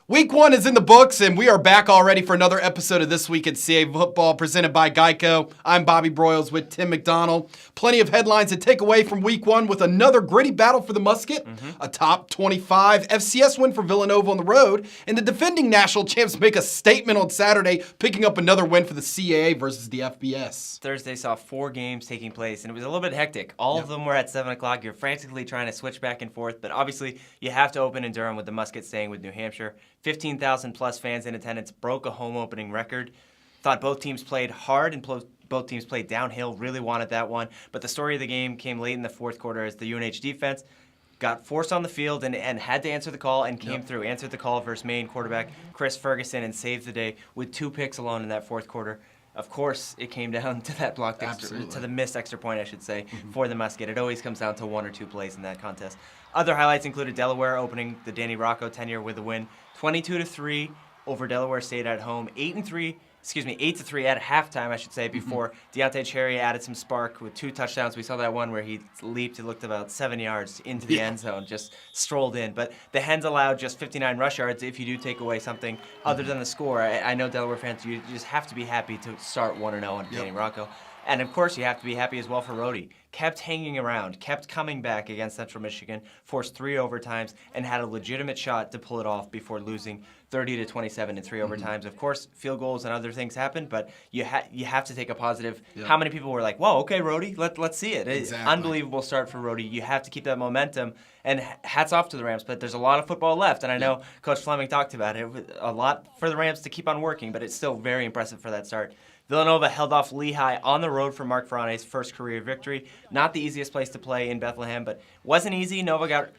Week 1 is in the books, and we are back already for another episode of This Week at CA Football presented by Geico. I'm Bobby Broyles with Tim McDonald. Plenty of headlines to take away from Week 1 with another gritty battle for the musket, a top 25 FCS win for Villanova on the road, and the defending national champs make a statement on Saturday, picking up another win for the CAA versus the FBS. Thursday saw 4 games taking place, and it was a little bit hectic. All of them were at 7 o'clock. You're frantically trying to switch back and forth, but obviously you have to open in Durham with the musket staying with New Hampshire. 15,000 plus fans in attendance, broke a home opening record. Thought both teams played hard and both teams played downhill, really wanted that one. But the story of the game came late in the fourth quarter as the UNH defense got forced on the field and had to answer the call and came through. Answered the call versus Maine quarterback Chris Ferguson and saved the day with 2 picks alone in that fourth quarter. Of course, it came down to that blocked to the missed extra point, I should say, for the musket. It always comes down to 1 or 2 plays in that contest. Other highlights included Delaware opening the Danny Rocco tenure with a win, 22-3 over Delaware State at home, 8-3 at halftime, I should say, before Deontay Cherry added some spark with 2 touchdowns. We saw that one where he leaped, it looked about 7 yards into the end zone, just strolled in. But the Hens allowed just 59 rush yards if you do take away something other than the score. I know Delaware fans, you just have to be happy to start 1-0 on Danny Rocco. And, of course, you have to be happy as well for Rhode. Kept hanging around, kept coming back against Central Michigan, forced 3 overtimes, and had a legitimate shot to pull it off before losing 30-27 in 3 overtimes. Of course, field goals and other things happened, but you have to take a positive. How many people were like, whoa, okay, Rhode, let's see it. Exactly. Unbelievable start for Rhode. You have to keep that momentum, and hats off to the Rams, but there's a lot of football left, and I know Coach Fleming talked about it. A lot for the Rams to keep on working, but it's still very impressive for that start. Villanova held off Lehigh on the road for Mark Ferrane's first career victory. Not the easiest place to play in Bethlehem, but wasn't easy. Nova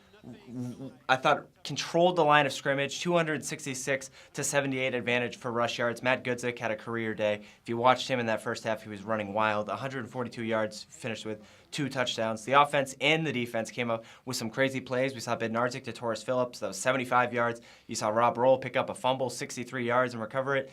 controlled the line of scrimmage, 266-78 advantage for rush yards. Matt Gudzik had a career day. If you watched him in that first half, he was running wild. 142 yards, finished with 2 touchdowns. The offense and the defense came up with some crazy plays. We saw Bednarczyk to Torres Phillips. That was 75 yards. You saw Rob Roll pick up a fumble, 63 yards, and recover it.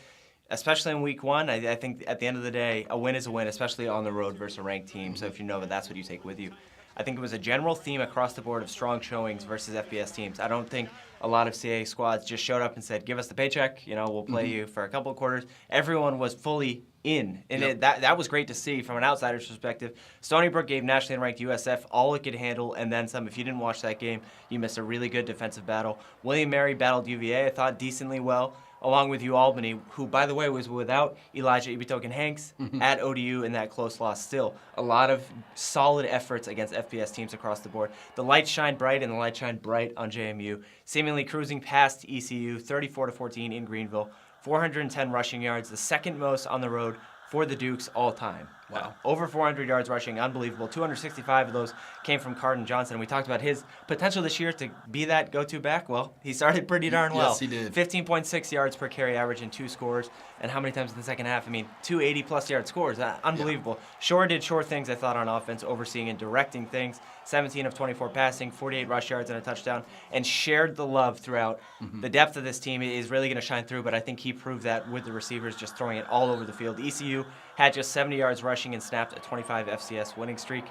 Especially in week 1, I think at the end of the day, a win is a win, especially on the road versus a ranked team. So if you know that, that's what you take with you. I think it was a general theme across the board of strong showings versus FBS teams. I don't think a lot of CAA squads just showed up and said, give us the paycheck, we'll play you for a couple of quarters. Everyone was fully in, and that was great to see from an outsider's perspective. Stony Brook gave nationally ranked USF all it could handle and then some. If you didn't watch that game, you missed a really good defensive battle. William Mary battled UVA, I thought, decently well, along with Albany, who, by the way, was without Elijah Ibitoken-Hanks at ODU in that close loss. Still, a lot of solid efforts against FBS teams across the board. The lights shine bright, and the lights shine bright on JMU, seemingly cruising past ECU, 34-14 in Greenville, 410 rushing yards, the second most on the road for the Dukes all time. Wow. Over 400 yards rushing, unbelievable. 265 of those came from Carden Johnson. We talked about his potential this year to be that go-to back. Well, he started pretty darn well. Yes, he did. 15.6 yards per carry average and 2 scores. And how many times in the second half? 2 80-plus yard scores. Unbelievable. Shore did Shore things, I thought, on offense, overseeing and directing things. 17 of 24 passing, 48 rush yards and a touchdown, and shared the love throughout. The depth of this team is really going to shine through, but I think he proved that with the receivers just throwing it all over the field. ECU had just 70 yards rushing and snapped a 25 FCS winning streak.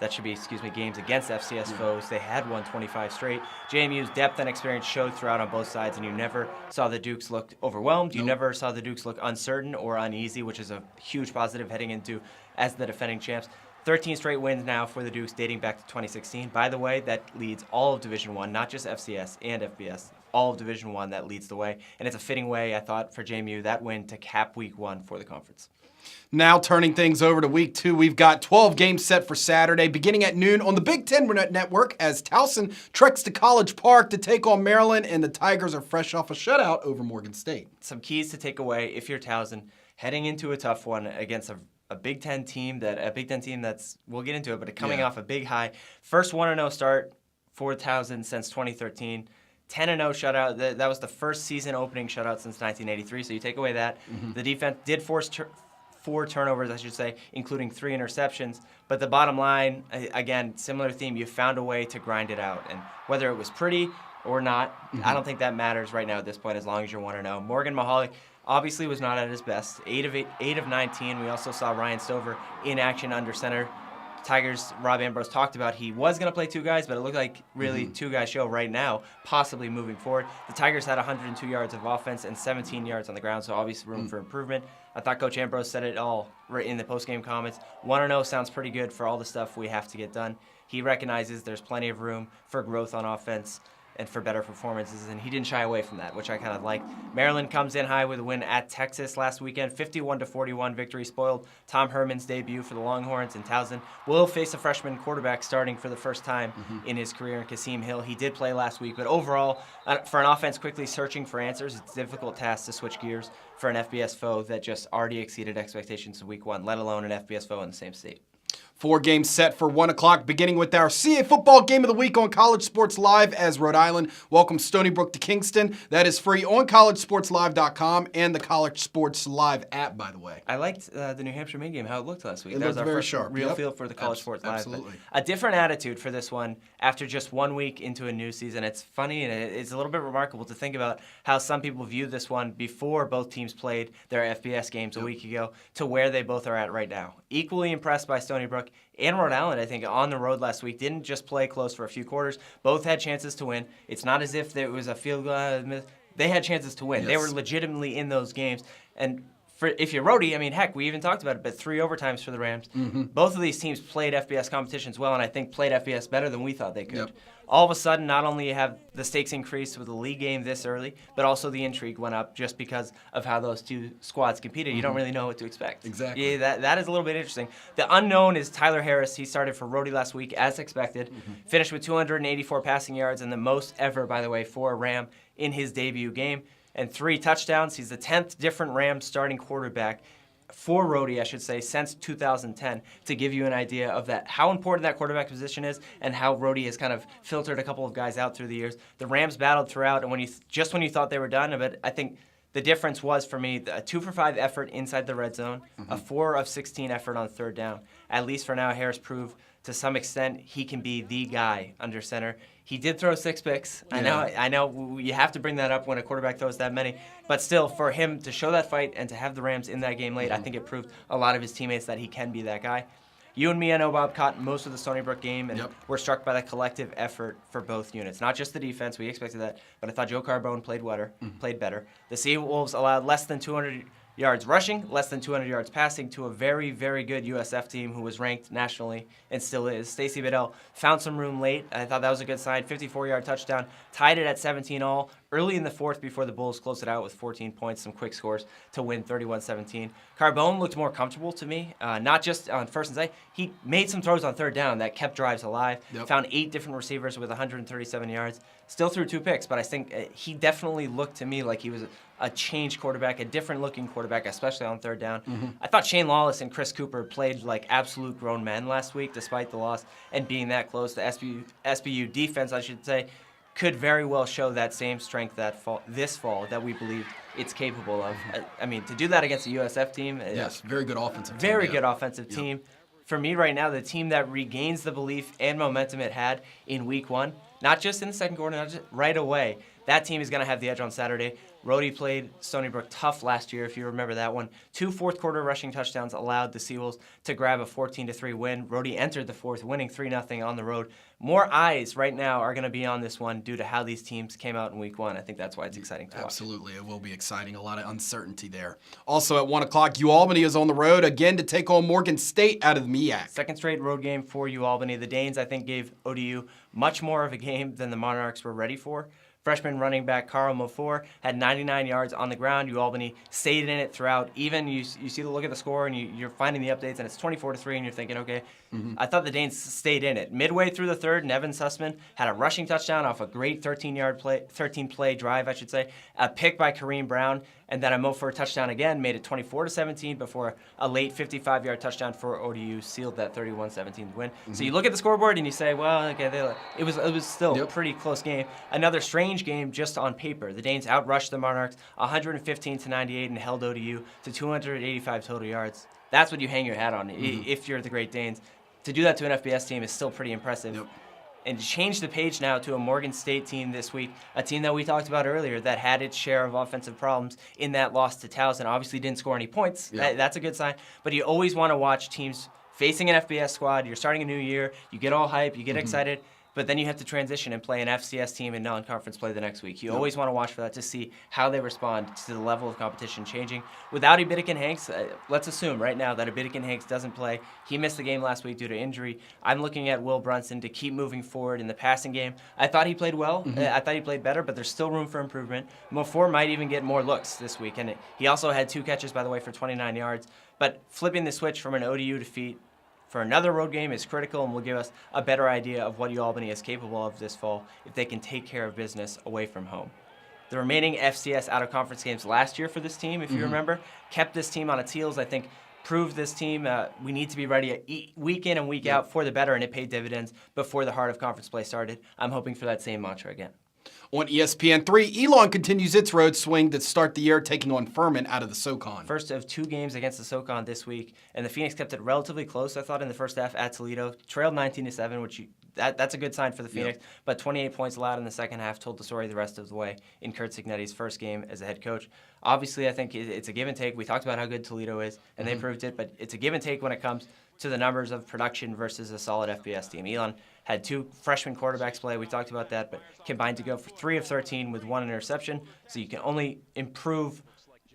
That should be, games against FCS foes. They had won 25 straight. JMU's depth and experience showed throughout on both sides, and you never saw the Dukes look overwhelmed. You never saw the Dukes look uncertain or uneasy, which is a huge positive heading into as the defending champs. 13 straight wins now for the Dukes dating back to 2016. By the way, that leads all of Division I, not just FCS and FBS. All of Division I that leads the way. And it's a fitting way, I thought, for JMU, that win to cap week 1 for the conference. Now turning things over to week 2, we've got 12 games set for Saturday, beginning at noon on the Big Ten Network as Towson treks to College Park to take on Maryland, and the Tigers are fresh off a shutout over Morgan State. Some keys to take away if you're Towson, heading into a tough one against a Big Ten team that's, we'll get into it, but coming off a big high. First 1-0 start for Towson since 2013. 10-0 shutout. That was the first season opening shutout since 1983, so you take away that. The defense did force 4 turnovers, I should say, including 3 interceptions. But the bottom line, again, similar theme, you found a way to grind it out. And whether it was pretty or not, I don't think that matters right now at this point as long as you're 1-0. Morgan Mahalik obviously was not at his best. 8 of 19. We also saw Ryan Stover in action under center. Tigers, Rob Ambrose talked about he was going to play 2 guys, but it looked like really 2-guy show right now, possibly moving forward. The Tigers had 102 yards of offense and 17 yards on the ground, so obviously room for improvement. I thought Coach Ambrose said it all right in the post-game comments. 1-0 sounds pretty good for all the stuff we have to get done. He recognizes there's plenty of room for growth on offense and for better performances, and he didn't shy away from that, which I kind of like. Maryland comes in high with a win at Texas last weekend, 51-41 victory spoiled Tom Herman's debut for the Longhorns, and Towson will face a freshman quarterback starting for the first time in his career in Kasim Hill. He did play last week, but overall, for an offense quickly searching for answers, it's a difficult task to switch gears for an FBS foe that just already exceeded expectations in week 1, let alone an FBS foe in the same state. 4 games set for 1 o'clock, beginning with our CA football game of the week on College Sports Live as Rhode Island welcomes Stony Brook to Kingston. That is free on collegesportslive.com and the College Sports Live app, by the way. I liked the New Hampshire Maine game, how it looked last week. It that was looked our very first sharp. real feel for the College Sports Live. Absolutely. A different attitude for this one after just 1 week into a new season. It's funny and it's a little bit remarkable to think about how some people viewed this one before both teams played their FBS games a week ago to where they both are at right now. Equally impressed by Stony Brook and Rhode Island, I think, on the road last week. Didn't just play close for a few quarters. Both had chances to win. It's not as if it was a field goal. They had chances to win. Yes. They were legitimately in those games. And if you're Rhode, I mean, heck, we even talked about it, but 3 overtimes for the Rams. Both of these teams played FBS competitions well, and I think played FBS better than we thought they could. Yep. All of a sudden, not only have the stakes increased with the league game this early, but also the intrigue went up just because of how those 2 squads competed. You don't really know what to expect. Exactly. Yeah, that is a little bit interesting. The unknown is Tyler Harris. He started for Rhode last week, as expected. Finished with 284 passing yards and the most ever, by the way, for a Ram in his debut game. And 3 touchdowns. He's the 10th different Rams starting quarterback for Rhode, I should say, since 2010, to give you an idea of that, how important that quarterback position is and how Rhode has kind of filtered a couple of guys out through the years. The Rams battled throughout, and when you thought they were done, but I think the difference was, for me, a 2-for-5 effort inside the red zone, a 4 of 16 effort on 3rd down. At least for now, Harris proved to some extent he can be the guy under center. He did throw 6 picks. Yeah. I know you have to bring that up when a quarterback throws that many. But still, for him to show that fight and to have the Rams in that game late, I think it proved a lot of his teammates that he can be that guy. You and me, I know, Bob, caught most of the Stony Brook game, and we're struck by the collective effort for both units. Not just the defense, we expected that, but I thought Joe Carbone played better. The Seawolves allowed less than 200 yards rushing, less than 200 yards passing to a very, very good USF team who was ranked nationally and still is. Stacey Bedell found some room late. I thought that was a good sign. 54-yard touchdown, tied it at 17 all. Early in the 4th before the Bulls closed it out with 14 points, some quick scores to win 31-17. Carbone looked more comfortable to me, not just on 1st and 2nd. He made some throws on 3rd down that kept drives alive. Found 8 different receivers with 137 yards. Still threw 2 picks, but I think he definitely looked to me like he was a changed quarterback, a different-looking quarterback, especially on 3rd down. I thought Shane Lawless and Chris Cooper played like absolute grown men last week, despite the loss and being that close. The SBU defense, I should say, could very well show that same strength this fall that we believe it's capable of. I mean, to do that against a USF team. Yes, very good offensive team. Very good offensive team. For me right now, the team that regains the belief and momentum it had in week 1, not just in the second quarter, not just right away, that team is going to have the edge on Saturday. Rhode played Stony Brook tough last year, if you remember that one. 2 fourth-quarter rushing touchdowns allowed the Seawolves to grab a 14-3 win. Rhode entered the 4th, winning 3-0 on the road. More eyes right now are going to be on this one due to how these teams came out in week 1. I think that's why it's exciting to watch. Absolutely. It will be exciting. A lot of uncertainty there. Also at 1 o'clock, UAlbany is on the road again to take on Morgan State out of the MEAC. Second straight road game for UAlbany. The Danes, I think, gave ODU much more of a game than the Monarchs were ready for. Freshman running back Carl Mofor had 99 yards on the ground. UAlbany stayed in it throughout. Even you see the look at the score and you're finding the updates and it's 24-3 and you're thinking, okay, I thought the Danes stayed in it. Midway through the 3rd, Nevin Sussman had a rushing touchdown off a great 13-play drive, I should say. A pick by Kareem Brown, and then a Mofor touchdown again, made it 24-17 before a late 55-yard touchdown for ODU sealed that 31-17 win. So you look at the scoreboard and you say, well, okay, it was still a pretty close game. Another strange game just on paper. The Danes outrushed the Monarchs 115-98 and held ODU to 285 total yards. That's what you hang your hat on if you're the Great Danes. To do that to an FBS team is still pretty impressive. And to change the page now to a Morgan State team this week, a team that we talked about earlier that had its share of offensive problems in that loss to Towson. Obviously didn't score any points. That's a good sign. But you always want to watch teams facing an FBS squad. You're starting a new year. You get all hype. You get excited. But then you have to transition and play an FCS team in non-conference play the next week. You always want to watch for that to see how they respond to the level of competition changing. Without Hanks, let's assume right now that Hanks doesn't play. He missed the game last week due to injury. I'm looking at Will Brunson to keep moving forward in the passing game. I thought he played well. I thought he played better, but there's still room for improvement. Mofor might even get more looks this week. And he also had 2 catches, by the way, for 29 yards. But flipping the switch from an ODU defeat for another road game is critical and will give us a better idea of what UAlbany is capable of this fall if they can take care of business away from home. The remaining FCS out-of-conference games last year for this team, if you remember, kept this team on its heels. I think proved this team we need to be ready week in and week out for the better, and it paid dividends before the heart of conference play started. I'm hoping for that same mantra again. On ESPN3, Elon continues its road swing to start the year, taking on Furman out of the SoCon. First of 2 games against the SoCon this week, and the Phoenix kept it relatively close, I thought, in the first half at Toledo. Trailed 19-7, which that's a good sign for the Phoenix, but 28 points allowed in the second half told the story the rest of the way in Kurt Cignetti's first game as a head coach. Obviously, I think it's a give and take. We talked about how good Toledo is, and they proved it, but it's a give and take when it comes to the numbers of production versus a solid FBS team. Elon had 2 freshman quarterbacks play. We talked about that, but combined to go for 3 of 13 with 1 interception. So you can only improve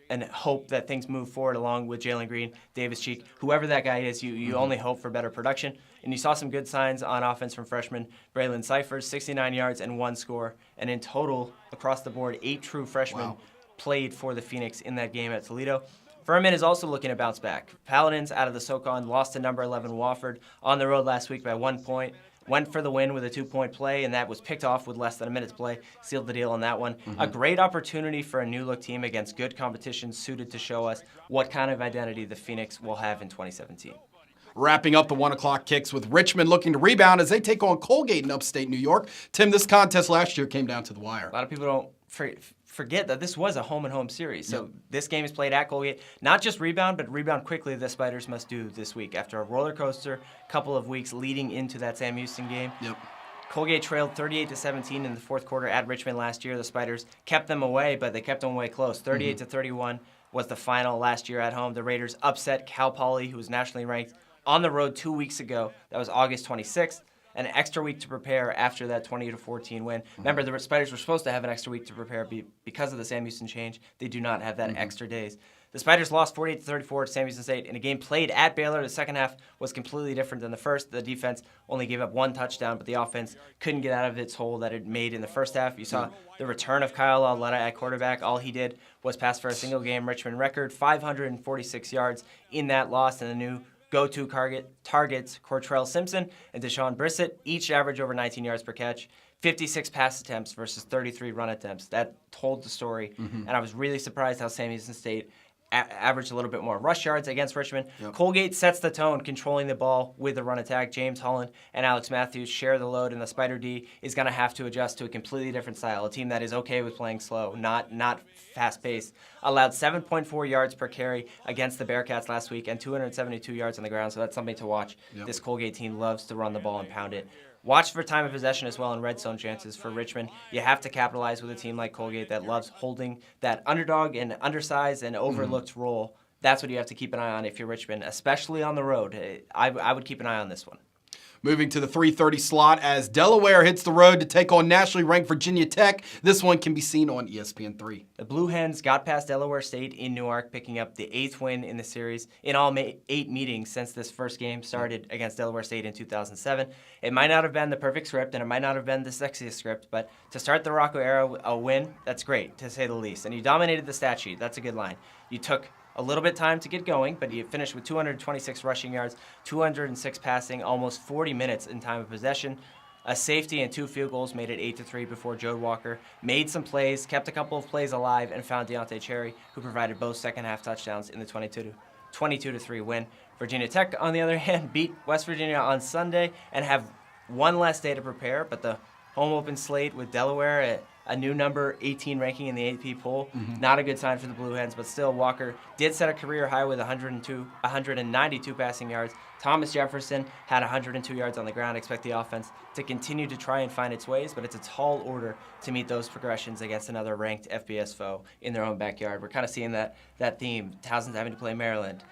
and hope that things move forward along with Jalen Green, Davis Cheek, whoever that guy is. You only hope for better production. And you saw some good signs on offense from freshman Braylon Cyphers, 69 yards and 1 score. And in total, across the board, 8 true freshmen played for the Phoenix in that game at Toledo. Furman is also looking to bounce back. Paladins out of the SoCon lost to number 11 Wofford on the road last week by 1 point. Went for the win with a 2-point play, and that was picked off with less than a minute to play. Sealed the deal on that one. A great opportunity for a new-look team against good competition suited to show us what kind of identity the Phoenix will have in 2017. Wrapping up the 1 o'clock kicks with Richmond looking to rebound as they take on Colgate in upstate New York. Tim, this contest last year came down to the wire. A lot of people don't forget that this was a home-and-home series. So this game is played at Colgate. Not just rebound, but rebound quickly the Spiders must do this week. After a roller coaster couple of weeks leading into that Sam Houston game. Colgate trailed 38-17 in the fourth quarter at Richmond last year. The Spiders kept them away, but they kept them away close. 38-31 was the final last year at home. The Raiders upset Cal Poly, who was nationally ranked, on the road 2 weeks ago. That was August 26th. An extra week to prepare after that 20-14 win. Remember, the Spiders were supposed to have an extra week to prepare because of the Sam Houston change. They do not have that extra days. The Spiders lost 48-34 to Sam Houston State in a game played at Baylor. The second half was completely different than the first. The defense only gave up 1 touchdown, but the offense couldn't get out of its hole that it made in the first half. You saw the return of Kyle Lauletta at quarterback. All he did was pass for a single-game Richmond record, 546 yards in that loss, and the new go-to targets, Cortrell Simpson and Deshaun Brissett, each average over 19 yards per catch. 56 pass attempts versus 33 run attempts. That told the story, and I was really surprised how Sam Houston State averaged a little bit more rush yards against Richmond. Colgate sets the tone, controlling the ball with the run attack. James Holland and Alex Matthews share the load, and the Spider D is going to have to adjust to a completely different style, a team that is okay with playing slow, not fast-paced. Allowed 7.4 yards per carry against the Bearcats last week and 272 yards on the ground, so that's something to watch. This Colgate team loves to run the ball and pound it. Watch for time of possession as well and red zone chances for Richmond. You have to capitalize with a team like Colgate that loves holding that underdog and undersized and overlooked role. That's what you have to keep an eye on if you're Richmond, especially on the road. I would keep an eye on this one. Moving to the 3:30 slot as Delaware hits the road to take on nationally ranked Virginia Tech. This one can be seen on ESPN3. The Blue Hens got past Delaware State in Newark, picking up the 8th win in the series in all 8 meetings since this first game started against Delaware State in 2007. It might not have been the perfect script, and it might not have been the sexiest script, but to start the Rocco era a win, that's great, to say the least. And you dominated the stat sheet. That's a good line. You took a little bit time to get going, but you finished with 226 rushing yards, 206 passing, almost 40 minutes in time of possession. A safety and 2 field goals made it 8-3 before Jode Walker made some plays, kept a couple of plays alive, and found Deontay Cherry, who provided both second-half touchdowns in the 22-3 win. Virginia Tech, on the other hand, beat West Virginia on Sunday and have one less day to prepare, but the home open slate with Delaware at a new number 18 ranking in the AP poll. Not a good sign for the Blue Hens, but still Walker did set a career high with 192 passing yards. Thomas Jefferson had 102 yards on the ground. Expect the offense to continue to try and find its ways, but it's a tall order to meet those progressions against another ranked FBS foe in their own backyard. We're kind of seeing that theme. Towson's having to play Maryland.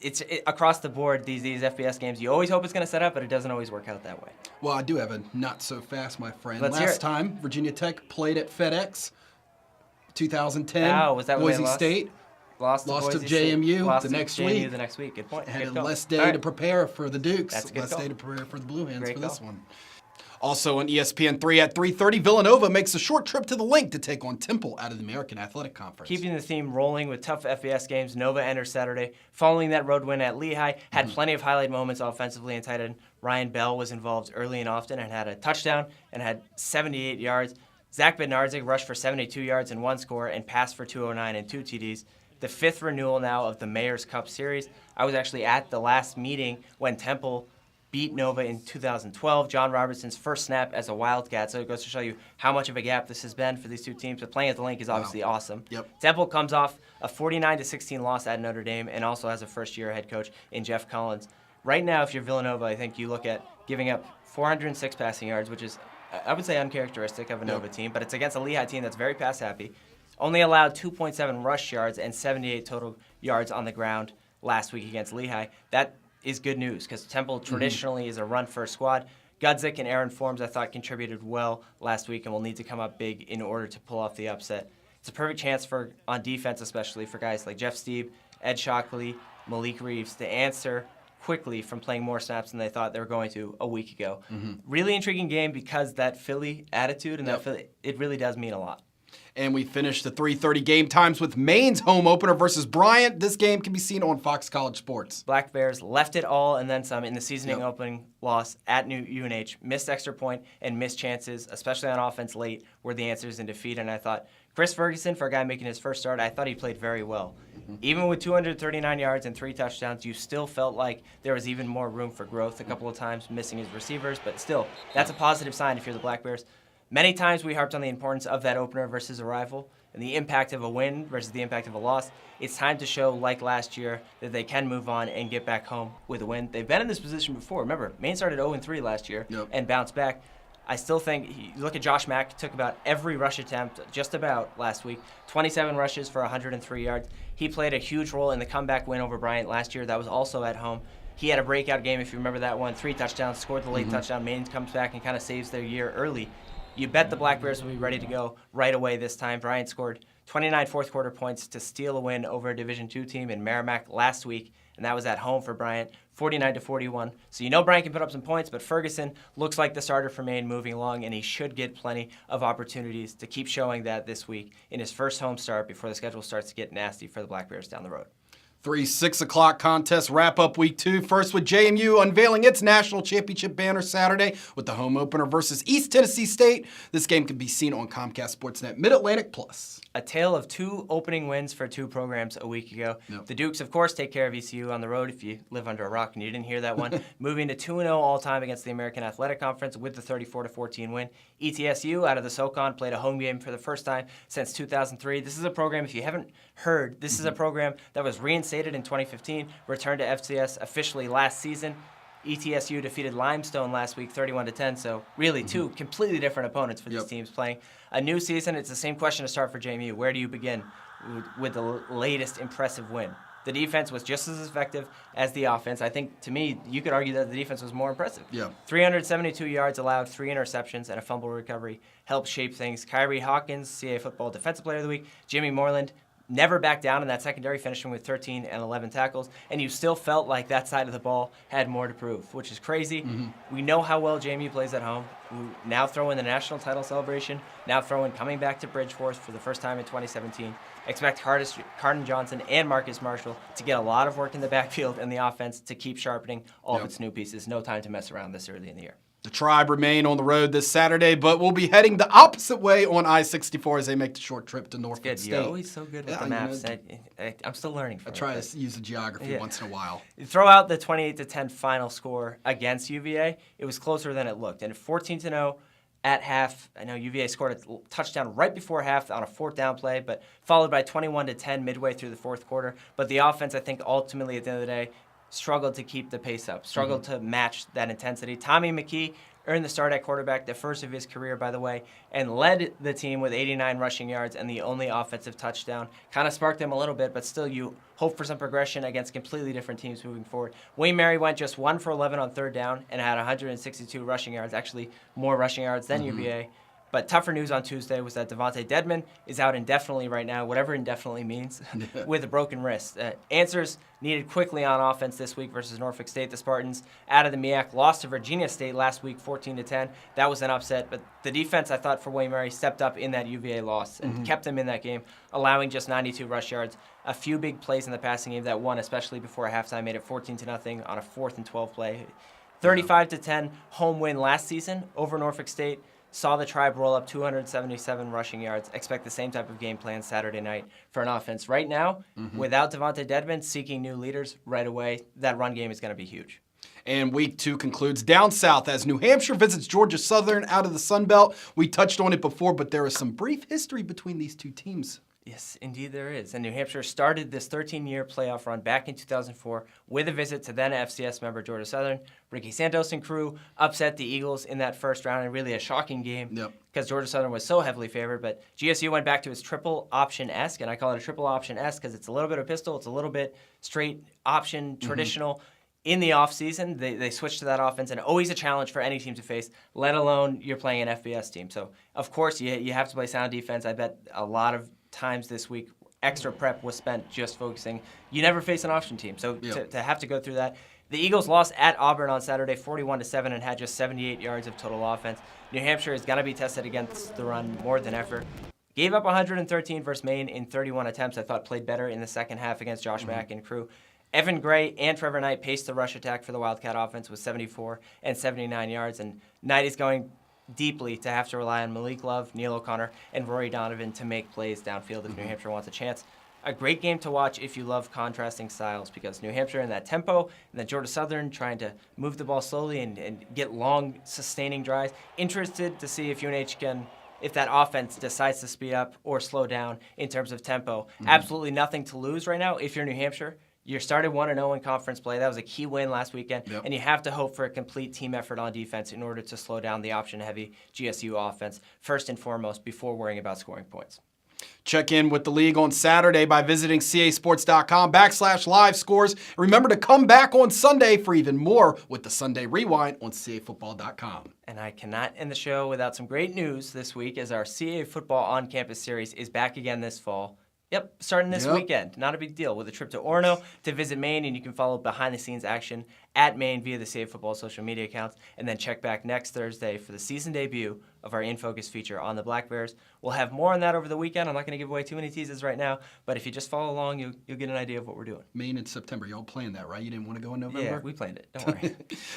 It's across the board, these FBS games. You always hope it's going to set up, but it doesn't always work out that way. Well, I do have a not so fast, my friend. Let's hear Last it. time, Virginia Tech played at FedEx, 2010. Oh, was that when Boise they lost? State Lost to lost to Boise State. JMU Lost the to next JMU week. the next week. Good point. Had Good a call. less day All right. to prepare for the Dukes. That's a good less call. day to prepare for the Blue Hens Great for call. this one. Also on ESPN3 at 3:30, Villanova makes a short trip to the Link to take on Temple out of the American Athletic Conference. Keeping the theme rolling with tough FBS games, Nova enters Saturday. Following that road win at Lehigh, had plenty of highlight moments offensively and tight end. Ryan Bell was involved early and often and had a touchdown and had 78 yards. Zach Bednarczyk rushed for 72 yards and 1 score and passed for 209 and 2 TDs. The 5th renewal now of the Mayor's Cup Series. I was actually at the last meeting when Temple beat Nova in 2012. John Robertson's first snap as a Wildcat, so it goes to show you how much of a gap this has been for these two teams. But playing at the Link is obviously awesome. Yep. Temple comes off a 49-16 loss at Notre Dame and also has a first-year head coach in Jeff Collins. Right now, if you're Villanova, I think you look at giving up 406 passing yards, which is, I would say, uncharacteristic of a Nova team, but it's against a Lehigh team that's very pass-happy. Only allowed 2.7 rush yards and 78 total yards on the ground last week against Lehigh. That is good news because Temple traditionally is a run-first squad. Gudzik and Aaron Forms, I thought, contributed well last week and will need to come up big in order to pull off the upset. It's a perfect chance for, on defense especially, for guys like Jeff Steeb, Ed Shockley, Malik Reeves to answer quickly from playing more snaps than they thought they were going to a week ago. Really intriguing game because that Philly attitude and that Philly, it really does mean a lot. And we finished the 3:30 game times with Maine's home opener versus Bryant. This game can be seen on Fox College Sports. Black Bears left it all and then some in the seasoning opening loss at UNH. Missed extra point and missed chances, especially on offense late, were the answers in defeat. And I thought Chris Ferguson, for a guy making his first start, I thought he played very well. Even with 239 yards and 3 touchdowns, you still felt like there was even more room for growth a couple of times, missing his receivers. But still, that's a positive sign if you're the Black Bears. Many times we harped on the importance of that opener versus a rival and the impact of a win versus the impact of a loss. It's time to show, like last year, that they can move on and get back home with a win. They've been in this position before. Remember, Maine started 0-3 last year and bounced back. I still think, you look at Josh Mack, took about every rush attempt just about last week, 27 rushes for 103 yards. He played a huge role in the comeback win over Bryant last year. That was also at home. He had a breakout game, if you remember that one, 3 touchdowns, scored the late touchdown. Maine comes back and kind of saves their year early. You bet the Black Bears will be ready to go right away this time. Bryant scored 29 fourth-quarter points to steal a win over a Division II team in Merrimack last week, and that was at home for Bryant, 49-41. So you know Bryant can put up some points, but Ferguson looks like the starter for Maine moving along, and he should get plenty of opportunities to keep showing that this week in his first home start before the schedule starts to get nasty for the Black Bears down the road. 3 6 o'clock contests wrap up week 2. First with JMU unveiling its national championship banner Saturday with the home opener versus East Tennessee State. This game can be seen on Comcast Sportsnet Mid-Atlantic Plus. A tale of 2 opening wins for 2 programs a week ago. The Dukes, of course, take care of ECU on the road if you live under a rock and you didn't hear that one. Moving to 2-0 all-time against the American Athletic Conference with the 34-14 win. ETSU out of the SoCon played a home game for the first time since 2003. This is a program, if you haven't heard, this is a program that was reinstated in 2015, returned to FCS officially last season. ETSU defeated Limestone last week 31-10, so really 2 completely different opponents for these teams playing. A new season, it's the same question to start for JMU. Where do you begin with the latest impressive win? The defense was just as effective as the offense. I think, to me, you could argue that the defense was more impressive. 372 yards allowed, 3 interceptions, and a fumble recovery helped shape things. Kyrie Hawkins, CAA Football Defensive Player of the Week. Jimmy Moreland never backed down in that secondary, finishing with 13 and 11 tackles, and you still felt like that side of the ball had more to prove, which is crazy. We know how well JMU plays at home. We now throw in the national title celebration, now throw in coming back to Bridgeforth for the first time in 2017. Expect Cardin Johnson and Marcus Marshall to get a lot of work in the backfield and the offense to keep sharpening all of its new pieces. No time to mess around this early in the year. The Tribe remain on the road this Saturday, but will be heading the opposite way on I-64 as they make the short trip to Norfolk State. You're always so good with the maps. I'm still learning from I try to use the geography once in a while. Throw out the 28-10 final score against UVA. It was closer than it looked. And 14-0 at half. I know UVA scored a touchdown right before half on a 4th down play, but followed by 21-10 midway through the 4th quarter. But the offense, I think, ultimately at the end of the day, struggled to keep the pace up, struggled to match that intensity. Tommy McKee earned the start at quarterback, the first of his career, by the way, and led the team with 89 rushing yards and the only offensive touchdown. Kind of sparked them a little bit, but still you hope for some progression against completely different teams moving forward. Wayne Mary went just 1 for 11 on third down and had 162 rushing yards, actually more rushing yards than UVA. But tougher news on Tuesday was that Devontae Dedmon is out indefinitely right now, whatever indefinitely means, with a broken wrist. Answers needed quickly on offense this week versus Norfolk State. The Spartans out of the MEAC lost to Virginia State last week 14-10. That was an upset, but the defense, I thought, for Wayne Mary stepped up in that UVA loss and kept them in that game, allowing just 92 rush yards. A few big plays in the passing game that won, especially before halftime, made it 14-0 on a 4th and 12 play. 35-10 home win last season over Norfolk State. Saw the Tribe roll up 277 rushing yards. Expect the same type of game plan Saturday night for an offense. Right now, without Devontae Dedmon seeking new leaders right away, that run game is going to be huge. And week 2 concludes down south as New Hampshire visits Georgia Southern out of the Sun Belt. We touched on it before, but there is some brief history between these two teams. Yes, indeed there is. And New Hampshire started this 13-year playoff run back in 2004 with a visit to then FCS member Georgia Southern. Ricky Santos and crew upset the Eagles in that first round in really a shocking game because Georgia Southern was so heavily favored. But GSU went back to its triple option-esque, and I call it a triple option-esque because it's a little bit of pistol, it's a little bit straight option, traditional. In the offseason, they switched to that offense, and always a challenge for any team to face, let alone you're playing an FBS team. So, of course, you have to play sound defense. I bet a lot of times this week, extra prep was spent just focusing. You never face an option team, so to have to go through that. The Eagles lost at Auburn on Saturday, 41-7, and had just 78 yards of total offense. New Hampshire is going to be tested against the run more than ever. Gave up 113 versus Maine in 31 attempts. I thought played better in the second half against Josh Mack and crew. Evan Gray and Trevor Knight paced the rush attack for the Wildcat offense with 74 and 79 yards, and Knight is going deeply to have to rely on Malik Love, Neil O'Connor, and Rory Donovan to make plays downfield if New Hampshire wants a chance. A great game to watch if you love contrasting styles because New Hampshire in that tempo and then Georgia Southern trying to move the ball slowly and get long, sustaining drives. Interested to see if UNH can, if that offense decides to speed up or slow down in terms of tempo. Absolutely nothing to lose right now if you're New Hampshire. You started 1-0 in conference play. That was a key win last weekend. And you have to hope for a complete team effort on defense in order to slow down the option-heavy GSU offense, first and foremost, before worrying about scoring points. Check in with the league on Saturday by visiting casports.com/live scores. Remember to come back on Sunday for even more with the Sunday Rewind on cafootball.com. And I cannot end the show without some great news this week as our CAA Football On-Campus series is back again this fall. Yep, starting this weekend. Not a big deal. With a trip to Orono to visit Maine, and you can follow behind-the-scenes action at Maine via the CAA Football social media accounts, and then check back next Thursday for the season debut of our In Focus feature on the Black Bears. We'll have more on that over the weekend. I'm not going to give away too many teases right now, but if you just follow along, you'll get an idea of what we're doing. Maine in September. Y'all planned that, right? You didn't want to go in November? Yeah, we planned it. Don't worry.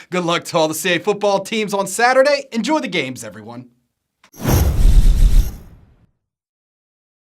Good luck to all the CAA football teams on Saturday. Enjoy the games, everyone.